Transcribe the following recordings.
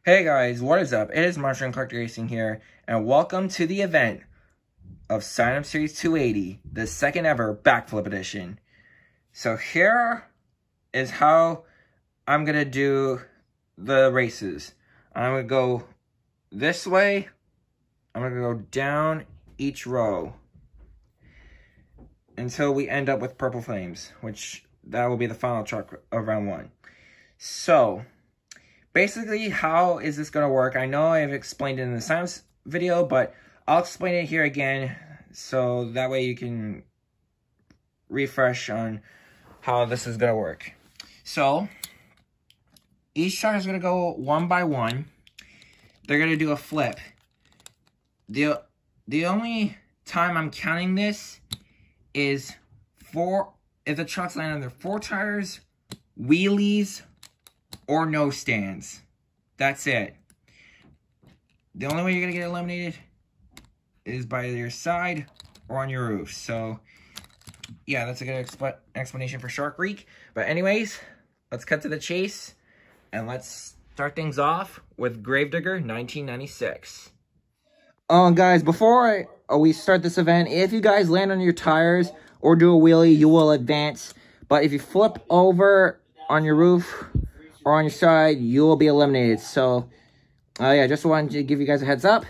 Hey guys, what is up? It is Mushroom Collector Racing here, and welcome to the event of Sign Up Series 280, the second ever backflip edition. So here is how I'm going to do the races. I'm going to go this way, I'm going to go down each row until we end up with purple flames, which that will be the final truck of round one. So basically, how is this going to work? I know I've explained it in the science video, but I'll explain it here again so that way you can refresh on how this is going to work. So, each truck is going to go one by one. They're going to do a flip. The only time I'm counting this is if the trucks land on their 4 tires, wheelies, or no stands. That's it. The only way you're going to get eliminated is by your side or on your roof. So, yeah, that's a good explanation for Shark Week. But anyways, let's cut to the chase. And let's start things off with Gravedigger 1996. Guys, before we start this event, if you guys land on your tires or do a wheelie, you will advance. But if you flip over on your roof or on your side, you will be eliminated. So, yeah, just wanted to give you guys a heads up.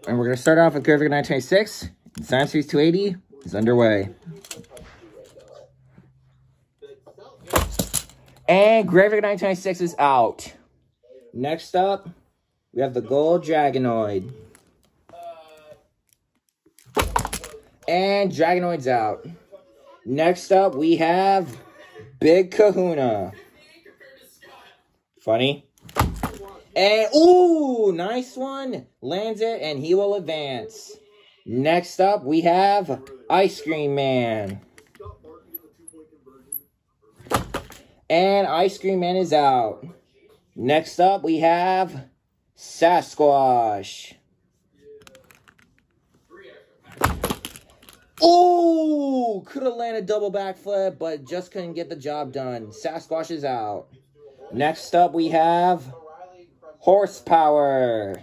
And we're going to start off with Gravedigger 926. Sign Up Series 280 is underway. And Gravedigger 926 is out. Next up, we have the Gold Dragonoid. And Dragonoid's out. Next up, we have Big Kahuna. Funny. And, ooh, nice one. Lands it, and he will advance. Next up, we have Ice Cream Man. And Ice Cream Man is out. Next up, we have Sasquatch. Ooh, could have landed double backflip, but just couldn't get the job done. Sasquatch is out. Next up, we have Horsepower.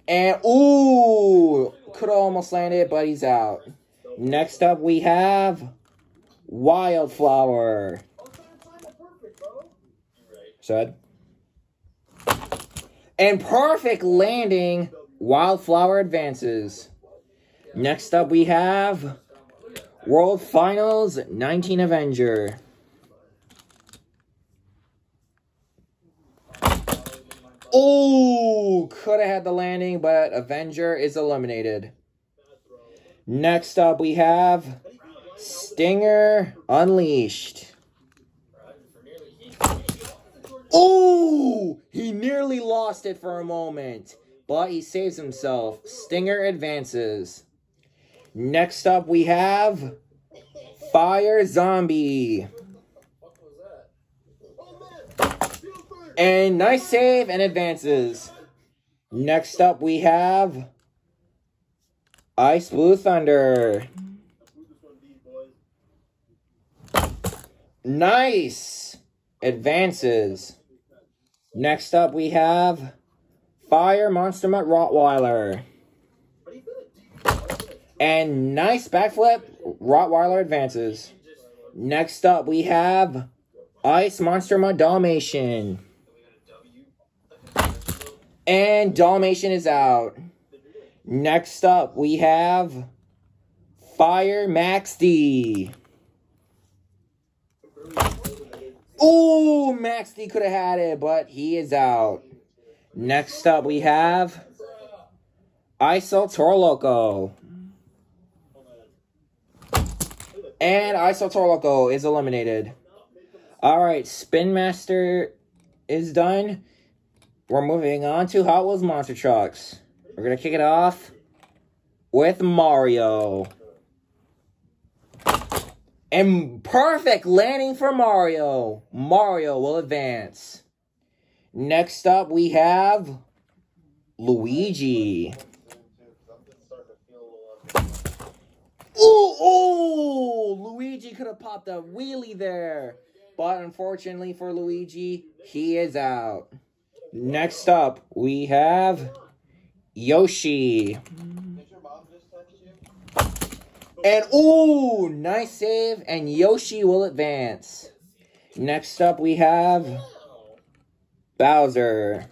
And, ooh, could have almost landed, but he's out. Next up, we have Wildflower. Said. And perfect landing. Wildflower advances. Next up, we have World Finals 19 Avenger. Oh, could have had the landing, but Avenger is eliminated. Next up, we have Stinger Unleashed. Oh, he nearly lost it for a moment, but he saves himself. Stinger advances. Next up, we have Fire Zombie. And nice save and advances. Next up, we have Ice Blue Thunder. Nice. Advances. Next up, we have Fire Monster Mutt Rottweiler. And nice backflip. Rottweiler advances. Next up, we have Ice Monster Mutt Dalmatian. And Dalmatian is out. Next up, we have Fire Max D. Ooh, Max D could have had it, but he is out. Next up, we have Iso Toro Loco. And Iso Toro Loco is eliminated. Alright, Spin Master is done. We're moving on to Hot Wheels Monster Trucks. We're going to kick it off with Mario. And perfect landing for Mario. Mario will advance. Next up, we have Luigi. Ooh, Luigi could have popped a wheelie there, but unfortunately for Luigi, he is out. Next up, we have Yoshi. And, ooh, nice save, and Yoshi will advance. Next up, we have Bowser.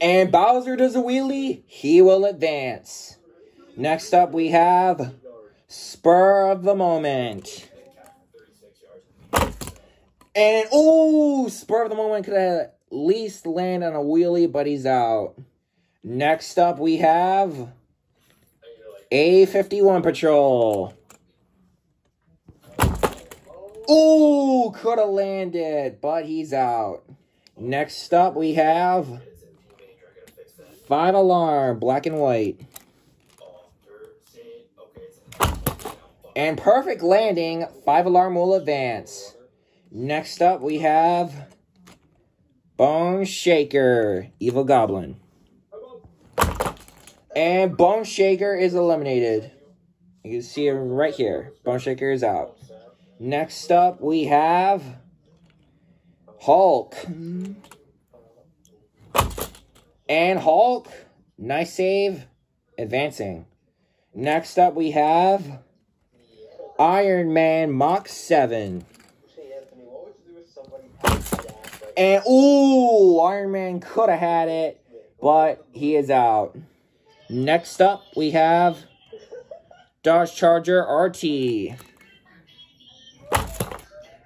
And Bowser does a wheelie, he will advance. Next up, we have Spur of the Moment. And, ooh, Spur of the Moment could at least land on a wheelie, but he's out. Next up, we have A51 Patrol. Ooh, could have landed, but he's out. Next up, we have 5 Alarm, black and white. And perfect landing, 5 Alarm will advance. Next up, we have Bone Shaker, Evil Goblin. And Bone Shaker is eliminated. You can see him right here. Bone Shaker is out. Next up, we have Hulk. And Hulk, nice save, advancing. Next up, we have Iron Man Mach 7. And, ooh, Iron Man could have had it, but he is out. Next up, we have Dodge Charger RT.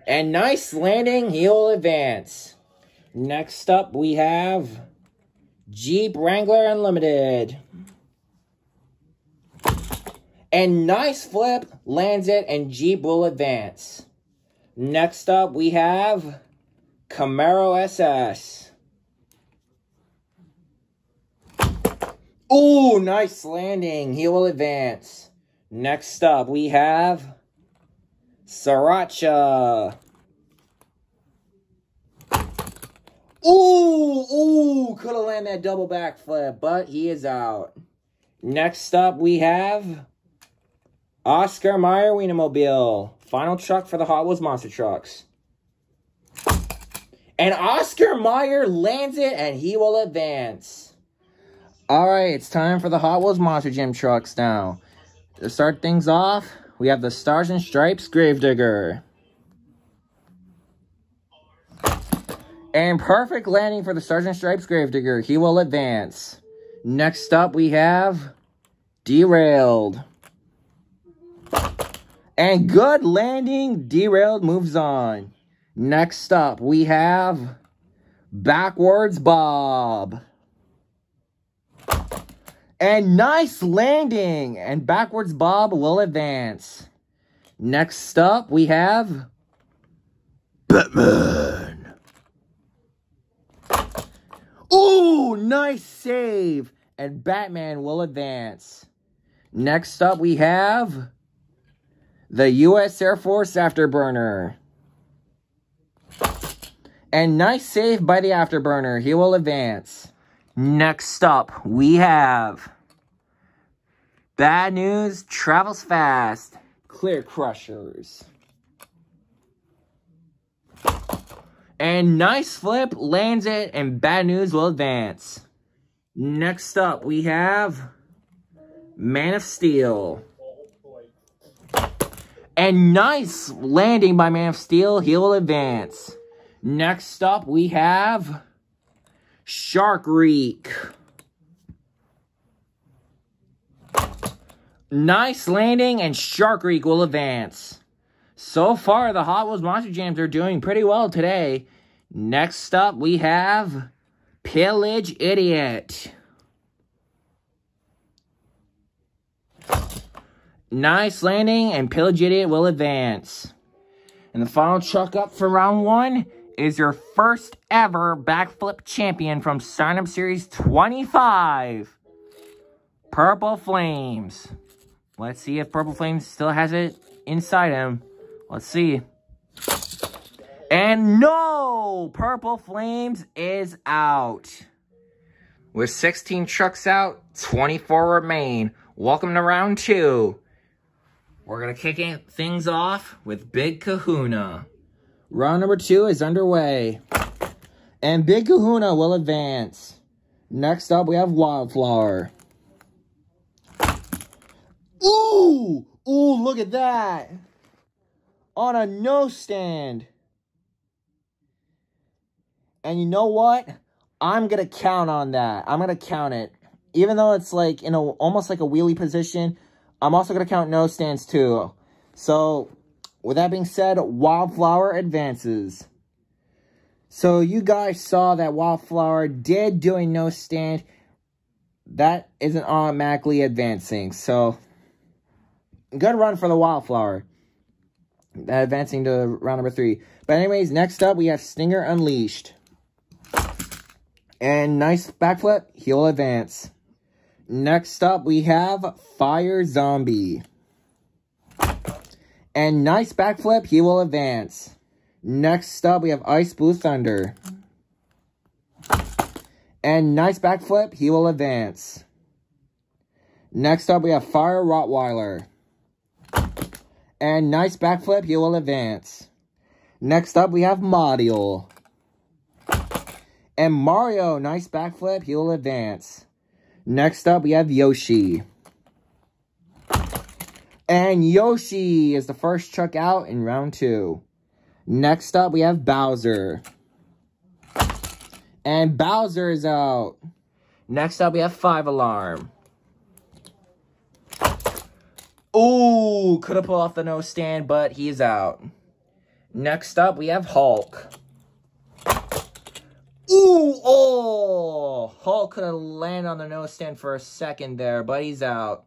And nice landing, he'll advance. Next up, we have Jeep Wrangler Unlimited. And nice flip, lands it, and Jeep will advance. Next up, we have Camaro SS. Ooh, nice landing. He will advance. Next up, we have Sriracha. Ooh, could have landed that double backflip, but he is out. Next up, we have Oscar Mayer Wienermobile. Final truck for the Hot Wheels Monster Trucks. And Oscar Mayer lands it, and he will advance. Alright, it's time for the Hot Wheels Monster Jam trucks now. To start things off, we have the Stars and Stripes Gravedigger. And perfect landing for the Stars and Stripes Gravedigger. He will advance. Next up, we have Derailed. And good landing. Derailed moves on. Next up, we have Backwards Bob. And nice landing. And Backwards Bob will advance. Next up, we have Batman. Ooh, nice save. And Batman will advance. Next up, we have the U.S. Air Force Afterburner. And nice save by the Afterburner. He will advance. Next up, we have Bad News Travels Fast. Clear Crushers. And nice flip, lands it, and Bad News will advance. Next up, we have Man of Steel. And nice landing by Man of Steel, he will advance. Next up, we have Shark Reek. Nice landing, and Shark Reek will advance. So far, the Hot Wheels Monster Jams are doing pretty well today. Next up, we have Pillage Idiot. Nice landing, and Pillage Idiot will advance. And the final truck up for round 1 is your first ever backflip champion from Sign-Up Series 25. Purple Flames. Let's see if Purple Flames still has it inside him. Let's see. And no! Purple Flames is out. With 16 trucks out, 24 remain. Welcome to round 2. We're going to kick things off with Big Kahuna. Round number 2 is underway. And Big Kahuna will advance. Next up, we have Wildflower. Ooh! Ooh, look at that! On a no stand. And you know what? I'm going to count on that. I'm going to count it. Even though it's like in a almost like a wheelie position, I'm also going to count no stands too. So, with that being said, Wildflower advances. So, you guys saw that Wildflower did do a no stand. That isn't automatically advancing. So, good run for the Wildflower. Advancing to round number 3. But anyways, next up we have Stinger Unleashed. And nice backflip, he'll advance. Next up we have Fire Zombie. And nice backflip, he will advance. Next up we have Ice Blue Thunder. And nice backflip, he will advance. Next up we have Fire Rottweiler. And nice backflip, he will advance. Next up, we have Mario. And Mario, nice backflip, he will advance. Next up, we have Yoshi. And Yoshi is the first truck out in round 2. Next up, we have Bowser. And Bowser is out. Next up, we have 5 Alarm. Ooh, could have pulled off the no stand, but he's out. Next up, we have Hulk. Ooh, oh! Hulk could have landed on the no stand for a second there, but he's out.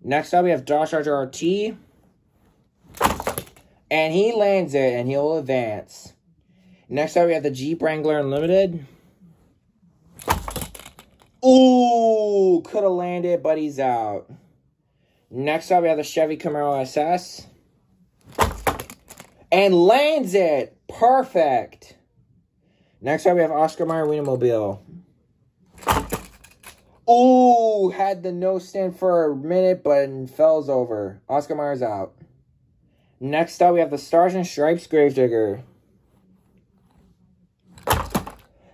Next up, we have Dodge Charger RT. And he lands it, and he'll advance. Next up, we have the Jeep Wrangler Unlimited. Ooh, could have landed, but he's out. Next up, we have the Chevy Camaro SS. And lands it! Perfect! Next up, we have Oscar Mayer Wienermobile. Ooh, had the no stand for a minute, but fells over. Oscar Mayer's out. Next up, we have the Stars and Stripes Gravedigger.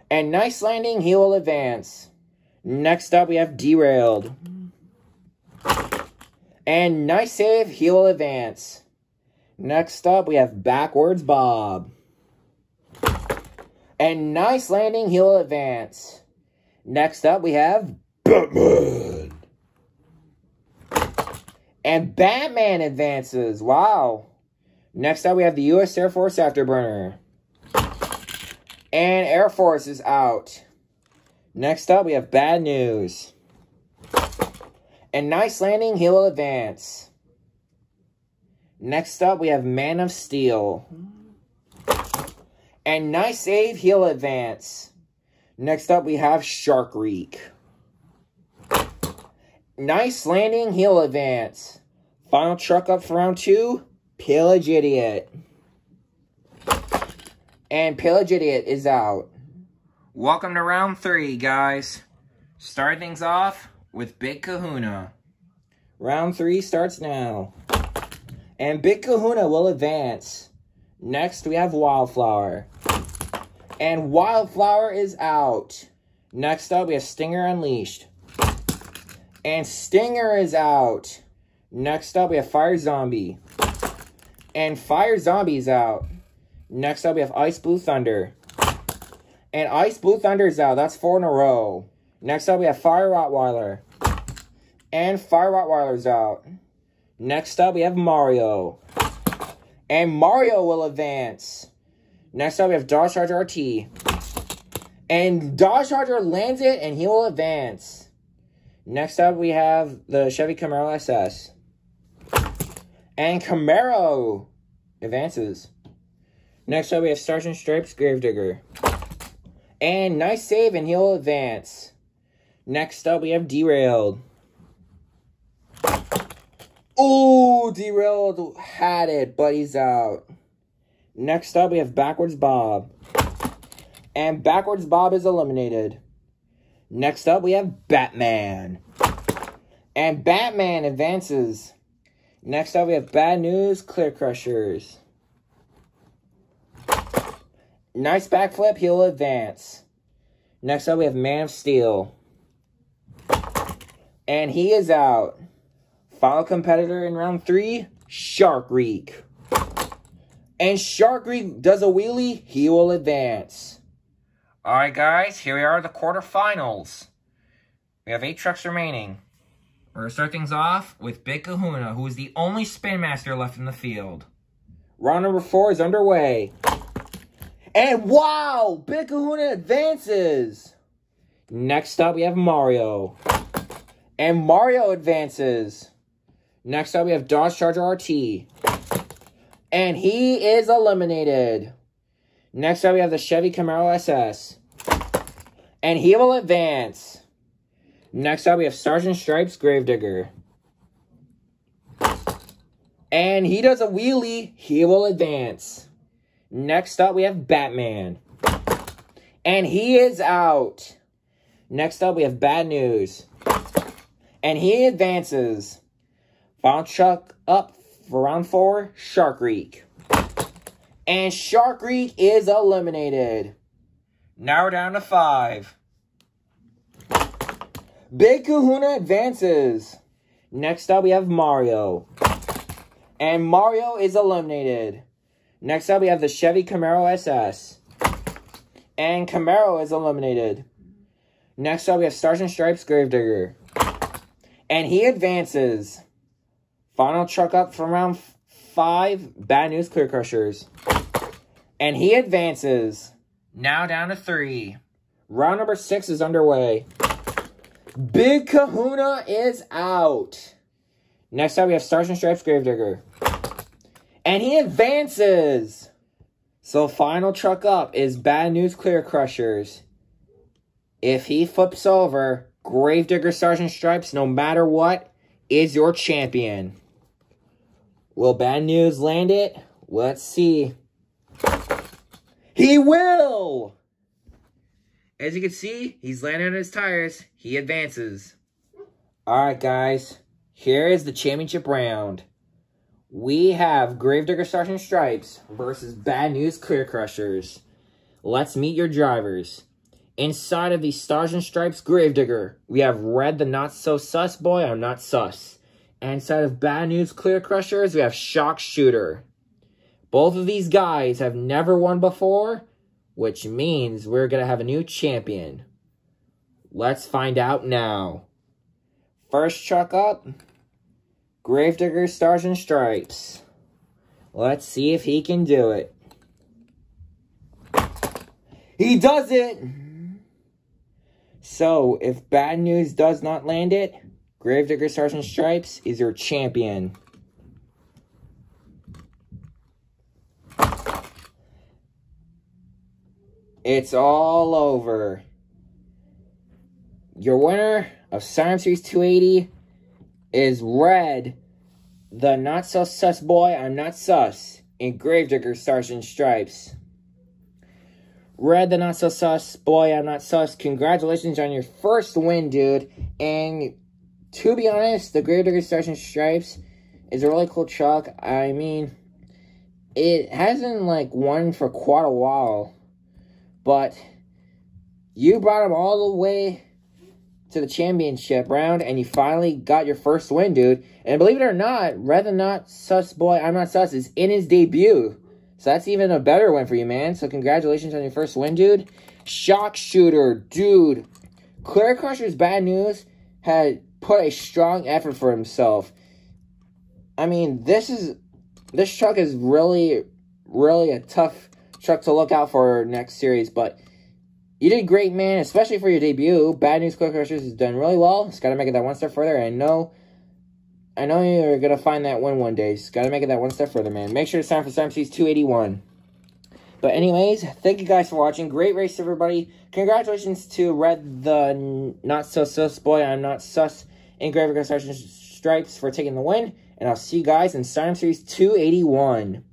And nice landing, he will advance. Next up, we have Derailed. And nice save, he will advance. Next up, we have Backwards Bob. And nice landing, he'll advance. Next up, we have Batman. And Batman advances. Wow. Next up, we have the U.S. Air Force Afterburner. And Air Force is out. Next up, we have Bad News. And nice landing, he will advance. Next up, we have Man of Steel. And nice save, he'll advance. Next up, we have Shark Reek. Nice landing, he'll advance. Final truck up for round 2, Pillage Idiot. And Pillage Idiot is out. Welcome to round 3, guys. Start things off with Big Kahuna. Round 3 starts now. And Big Kahuna will advance. Next, we have Wildflower. And Wildflower is out. Next up, we have Stinger Unleashed. And Stinger is out. Next up, we have Fire Zombie. And Fire Zombie is out. Next up, we have Ice Blue Thunder. And Ice Blue Thunder is out. That's 4 in a row. Next up, we have Fire Rottweiler. And Fire Rottweiler's out. Next up, we have Mario. And Mario will advance. Next up, we have Dodge Charger RT. And Dodge Charger lands it, and he will advance. Next up, we have the Chevy Camaro SS. And Camaro advances. Next up, we have Sergeant Stripes Gravedigger. And nice save, and he'll advance. Next up, we have Derailed. Ooh, Derailed had it, but he's out. Next up, we have Backwards Bob. And Backwards Bob is eliminated. Next up, we have Batman. And Batman advances. Next up, we have Bad News Clear Crushers. Nice backflip, he will advance. Next up, we have Man of Steel. And he is out. Final competitor in round 3, Shark Reek. And Shark Reek does a wheelie, he will advance. Alright guys, here we are at the quarterfinals. We have 8 trucks remaining. We're going to start things off with Big Kahuna, who is the only Spin Master left in the field. Round number 4 is underway. And wow! Big Kahuna advances! Next up, we have Mario. And Mario advances. Next up, we have Dodge Charger RT. And he is eliminated. Next up, we have the Chevy Camaro SS. And he will advance. Next up, we have Sergeant Stripes Gravedigger. And he does a wheelie. He will advance. Next up, we have Batman. And he is out. Next up, we have Bad News. And he advances. Final truck up for round 4, Shark Reek. And Shark Reek is eliminated. Now we're down to 5. Big Kahuna advances. Next up, we have Mario. And Mario is eliminated. Next up, we have the Chevy Camaro SS. And Camaro is eliminated. Next up, we have Sergeant Stripes Gravedigger. And he advances. Final truck up from round 5, Bad News Clear Crushers. And he advances. Now down to 3. Round number 6 is underway. Big Kahuna is out. Next up, we have Sergeant Stripes Gravedigger. And he advances. So final truck up is Bad News Clear Crushers. If he flips over, Gravedigger Sergeant Stripes, no matter what, is your champion. Will Bad News land it? Let's see. He will! As you can see, he's landing on his tires. He advances. Alright, guys. Here is the championship round. We have Gravedigger Sergeant Stripes versus Bad News Clear Crushers. Let's meet your drivers. Inside of the Sergeant Stripes Gravedigger, we have Red the Not So Sus Boy, I'm Not Sus. And inside of Bad News Clear Crushers, we have Shock Shooter. Both of these guys have never won before, which means we're going to have a new champion. Let's find out now. First truck up, Gravedigger Sergeant Stripes. Let's see if he can do it. He does it! So, if Bad News does not land it, Gravedigger Sergeant Stripes is your champion. It's all over. Your winner of Siren Series 280 is Red, the Not So Sus Boy, I'm Not Sus, in Gravedigger Sergeant Stripes. Red, the Not So Sus Boy, I'm Not Sus, congratulations on your first win, dude. And to be honest, the Gravedigger Sergeant Stripes is a really cool truck. I mean, it hasn't, like, won for quite a while. But you brought him all the way to the championship round, and you finally got your first win, dude. And believe it or not, Red the Not Sus Boy, I'm Not Sus is in his debut. So that's even a better win for you, man. So congratulations on your first win, dude. Shock Shooter, dude. Clear Crusher's Bad News had put a strong effort for himself. I mean, this truck is really, really a tough truck to look out for next series, but you did great, man, especially for your debut. Bad News Clear Crushers has done really well. Just got to make it that one step further. I know you're going to find that win one day. Just got to make it that one step further, man. Make sure to sign up for Siren Series 281. But anyways, thank you guys for watching. Great race, everybody. Congratulations to Red the Not So Sus Boy, I'm Not Sus, and Gravedigger Sergeant Stripes for taking the win. And I'll see you guys in Siren Series 281.